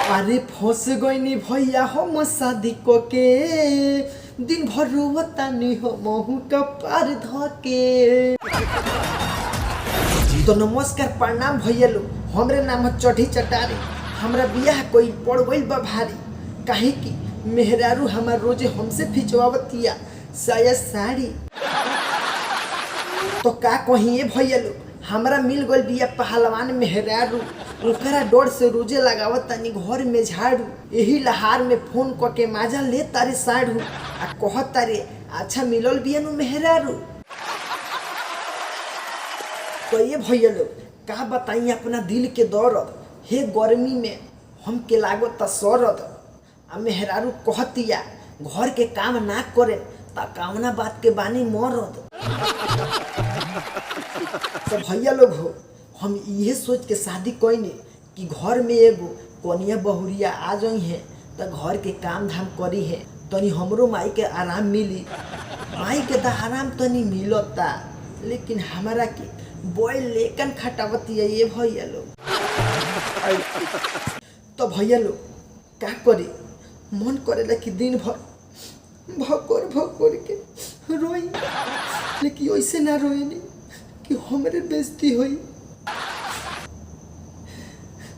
अरे फंस गईनी भैया हम शादी को के दिन भर रोवतानी हो महू का पार धके। तो नमस्कार प्रणाम भैया लोग, हमरे नाम है चढ़ी चटारी। हमरा बियाह कोई पड़ गइल बा भारी, काहे कि मेहरारू हमार रोजे हमसे खिंचवावतिया साया साड़ी। तो का कहिए भैया लोग, हमरा मिल गइल बिया पहलवान मेहरारू, ओकरा डर से रोजे लगावत तानी घर में झाड़ू। यही लहार में फोन करके माजा ले तारे साड़ू आ कहत तारे अच्छा मिलल बिया नु मेहरारू। तो ये भैया लोग का बताई अपना दिल के दर्द, हे गर्मी में हम के लागत सरद। आ मेहरारू कहतिया घर के काम ना करे ता कामना बात के बानी मरद। तो भैया लोग हो, हम ये सोच के शादी कईनी कि घर में एगो कनिया बहुरिया आ जाई है तो घर के काम धाम करी है, तनी हमरो माई के आराम मिली। माई के तो आराम तनी मिलता, लेकिन हमारा के बोल लेकन खटावती है ये भैया लोग। तो भैया लोग का करी, मन करेला कि दिन भर भकर के रोई, लेकिन वैसे ना रोई कि हमरे बेइज्जती होई।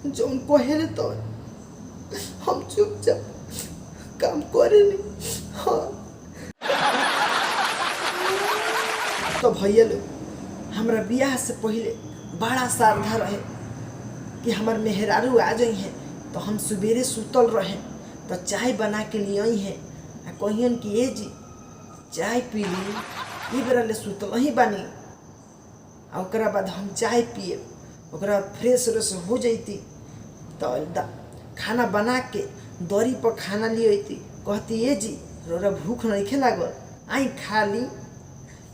जौन कहे तो हम चुपचाप काम करे नहीं। हाँ तो भैया लोग हमरा बियाह से पहले बड़ा श्रद्धा रहे कि हमार मेहरारू आ जाई है तो हम सुबेरे सुतल रहे तो चाय बना के लिए आई है आ कहियन कि ए जी चाय पी ली, ये बेरा ले सुतल ही बानी। आ ओकरा बाद हम चाय पिए, ओकरा फ्रेश व्रेश हो जैती तो खाना बना के दरी पर खाना लिए अती, कहती ए जी रोरा भूख नहीं लागल आई खा ली,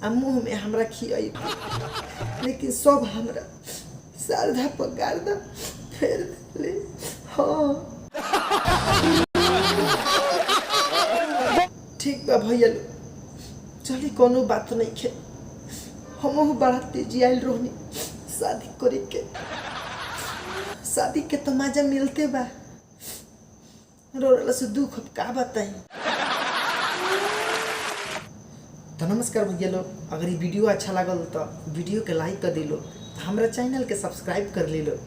आ मुँह में हमरा खियती। लेकिन सब हमरा श्रद्धा पर गर्दा फेर ले। हाँ ठीक बा भैया लोग, चली कोनो बात नहीं खे। हम बड़ा तेजी आयल रोहनी शादी करे के, शादी के तो मजा मिलते बा, रोला से दुख का बताई। तो नमस्कार भैया लोग, अगर ये वीडियो अच्छा लगल तो वीडियो के लाइक कर दिलो, हमारा चैनल के सब्सक्राइब कर लो।